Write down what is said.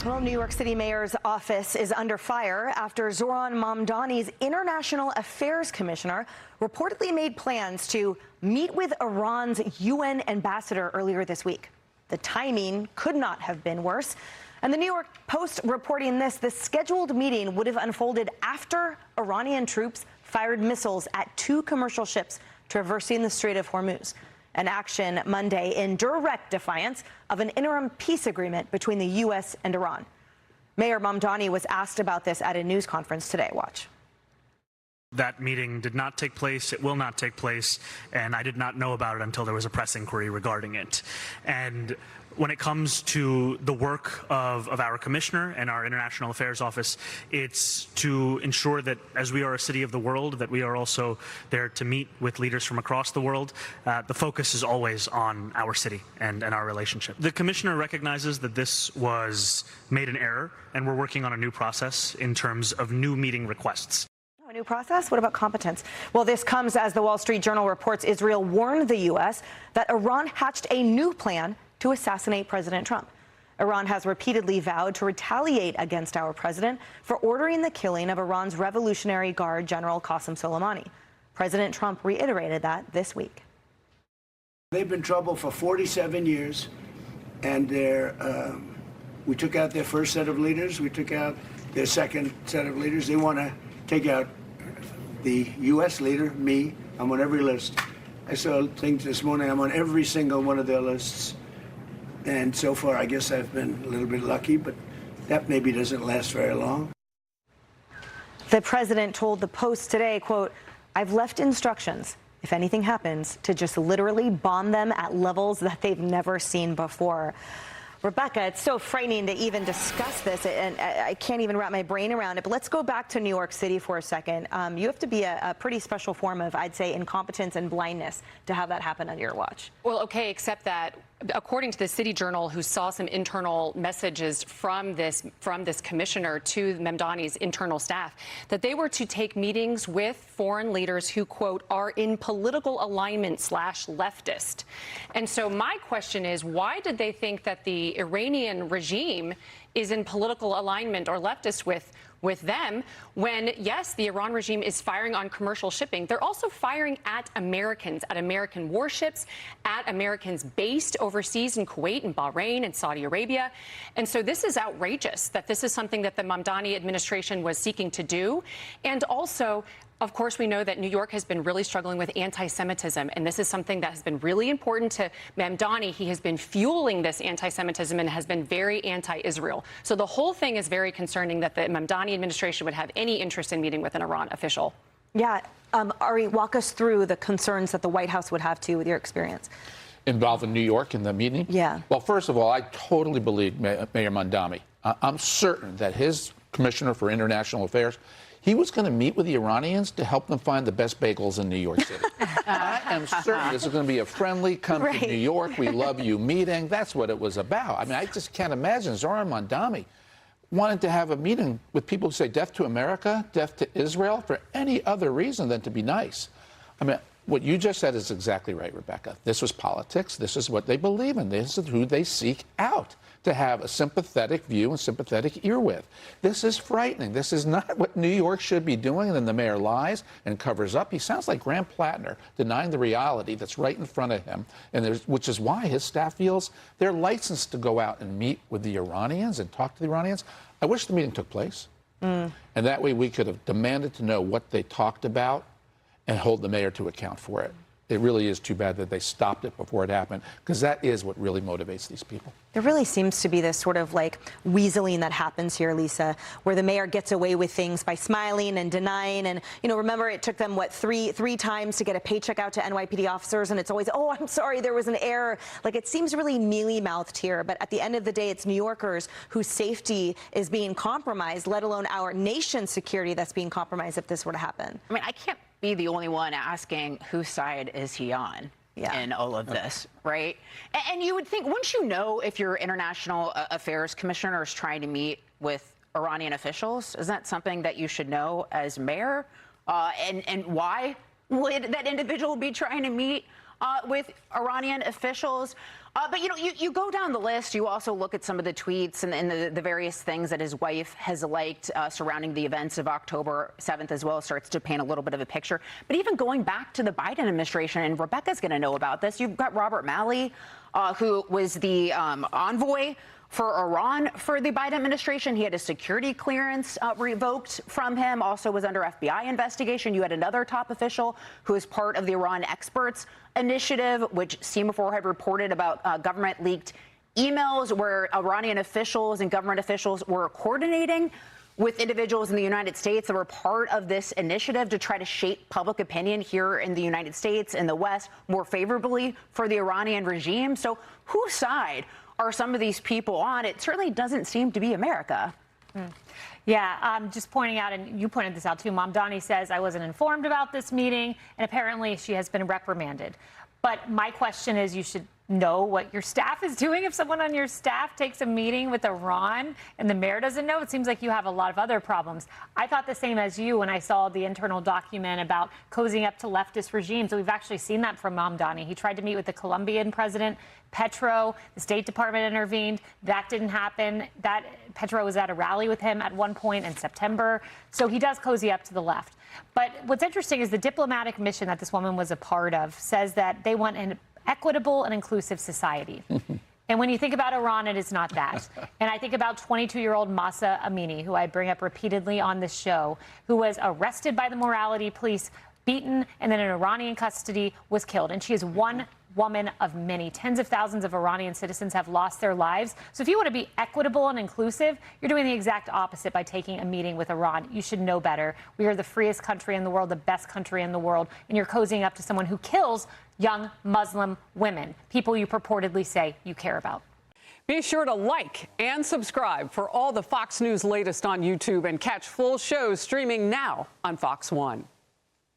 Well, New York City Mayor's office is under fire after Zohran Mamdani's International Affairs Commissioner reportedly made plans to meet with Iran's UN ambassador earlier this week. The timing could not have been worse. And the New York Post reporting this, the scheduled meeting would have unfolded after Iranian troops fired missiles at two commercial ships traversing the Strait of Hormuz. An action Monday in direct defiance of an interim peace agreement between the U.S. and Iran. Mayor Mamdani was asked about this at a news conference today. Watch. That meeting did not take place. It will not take place. And I did not know about it until there was a press inquiry regarding it. And when it comes to the work of our commissioner and our International Affairs Office, it's to ensure that as we are a city of the world, that we are also there to meet with leaders from across the world. The focus is always on our city and our relationship. The commissioner recognizes that this was made an error, and we're working on a new process in terms of new meeting requests. A new process? What about competence? Well, this comes as the Wall Street Journal reports Israel warned the U.S. that Iran hatched a new plan to assassinate President Trump. Iran has repeatedly vowed to retaliate against our president for ordering the killing of Iran's Revolutionary Guard General Qasem Soleimani. President Trump reiterated that this week. They've been in trouble for 47 years, and we took out their first set of leaders. We took out their second set of leaders. They want to take out the U.S. leader, me. I'm on every list. I saw things this morning. I'm on every single one of their lists. And so far, I guess I've been a little bit lucky, but that maybe doesn't last very long. The president told the Post today, quote, "I've left instructions, if anything happens, to just literally bomb them at levels that they've never seen before." Rebecca, it's so frightening to even discuss this, and I can't even wrap my brain around it. But let's go back to New York City for a second. You have to be a pretty special form of, I'd say, incompetence and blindness to have that happen under your watch. Well, okay, except that according to the City Journal, who saw some internal messages from this commissioner to Mamdani's internal staff, that they were to take meetings with foreign leaders who, quote, are in political alignment / leftist. And so my question is, why did they think that the Iranian regime is in political alignment or leftist with them when, yes, the Iran regime is firing on commercial shipping. They're also firing at Americans, at American warships, at Americans based overseas in Kuwait and Bahrain and Saudi Arabia. And so this is outrageous that this is something that the Mamdani administration was seeking to do. And also, of course, we know that New York has been really struggling with anti-Semitism, and this is something that has been really important to Mamdani. He has been fueling this anti-Semitism and has been very anti-Israel. So the whole thing is very concerning that the Mamdani administration would have any interest in meeting with an Iran official. Yeah. Ari, walk us through the concerns that the White House would have, too, with your experience. Involving New York in the meeting? Yeah. Well, first of all, I totally believe Mayor Mamdani. I'm certain that his commissioner for international affairs, he was going to meet with the Iranians to help them find the best bagels in New York City. I am certain this is going to be a friendly, come to New York, we love you meeting. That's what it was about. I mean, I just can't imagine Zohran Mamdani wanted to have a meeting with people who say death to America, death to Israel, for any other reason than to be nice. I mean, what you just said is exactly right, Rebecca. This was politics. This is what they believe in. This is who they seek out to have a sympathetic view and sympathetic ear with. This is frightening. This is not what New York should be doing, and then the mayor lies and covers up. He sounds like Graham Plattner, denying the reality that's right in front of him, and which is why his staff feels they're licensed to go out and meet with the Iranians and talk to the Iranians. I wish the meeting took place, and that way we could have demanded to know what they talked about and hold the mayor to account for it. It really is too bad that they stopped it before it happened, because that is what really motivates these people. There really seems to be this sort of like weaseling that happens here, Lisa, where the mayor gets away with things by smiling and denying. And, you know, remember it took them, what, three times to get a paycheck out to NYPD officers. And it's always, oh, I'm sorry, there was an error. Like, it seems really mealy-mouthed here. But at the end of the day, it's New Yorkers whose safety is being compromised, let alone our nation's security that's being compromised if this were to happen. I mean, I can't be the only one asking whose side is he on in all of this, right? And you would think, wouldn't you know if your international affairs commissioner is trying to meet with Iranian officials? Isn't that something that you should know as mayor? And why would that individual be trying to meet with Iranian officials. But, you go down the list. You also look at some of the tweets and the various things that his wife has liked surrounding the events of October 7th as well, starts to paint a little bit of a picture. But even going back to the Biden administration, and Rebecca's going to know about this, you've got Robert Malley, who was the envoy for Iran for the Biden administration. He had his security clearance revoked from him, also was under FBI investigation. You had another top official who is part of the Iran Experts Initiative, which Semaphore had reported about government leaked emails where Iranian officials and government officials were coordinating with individuals in the United States that were part of this initiative to try to shape public opinion here in the United States and the West more favorably for the Iranian regime. So whose side are some of these people on? It certainly doesn't seem to be America. Yeah, just pointing out, and you pointed this out too, Mamdani says, I wasn't informed about this meeting, and apparently she has been reprimanded. But my question is, you should know what your staff is doing. If someone on your staff takes a meeting with Iran and the mayor doesn't know, it seems like you have a lot of other problems. I thought the same as you when I saw the internal document about cozying up to leftist regimes. We've actually seen that from Mamdani. He tried to meet with the Colombian president, Petro. The State Department intervened. That didn't happen. Petro was at a rally with him at one point in September. So he does cozy up to the left. But what's interesting is the diplomatic mission that this woman was a part of says that they want an equitable and inclusive society. And when you think about Iran, it is not that. And I think about 22-year-old Mahsa Amini, who I bring up repeatedly on this show, who was arrested by the morality police, beaten, and then in Iranian custody was killed. And she is one woman of many. Tens of thousands of Iranian citizens have lost their lives. So if you want to be equitable and inclusive, you're doing the exact opposite by taking a meeting with Iran. You should know better. We are the freest country in the world, the best country in the world, and you're cozying up to someone who kills young Muslim women, people you purportedly say you care about. Be sure to like and subscribe for all the Fox News latest on YouTube and catch full shows streaming now on Fox One.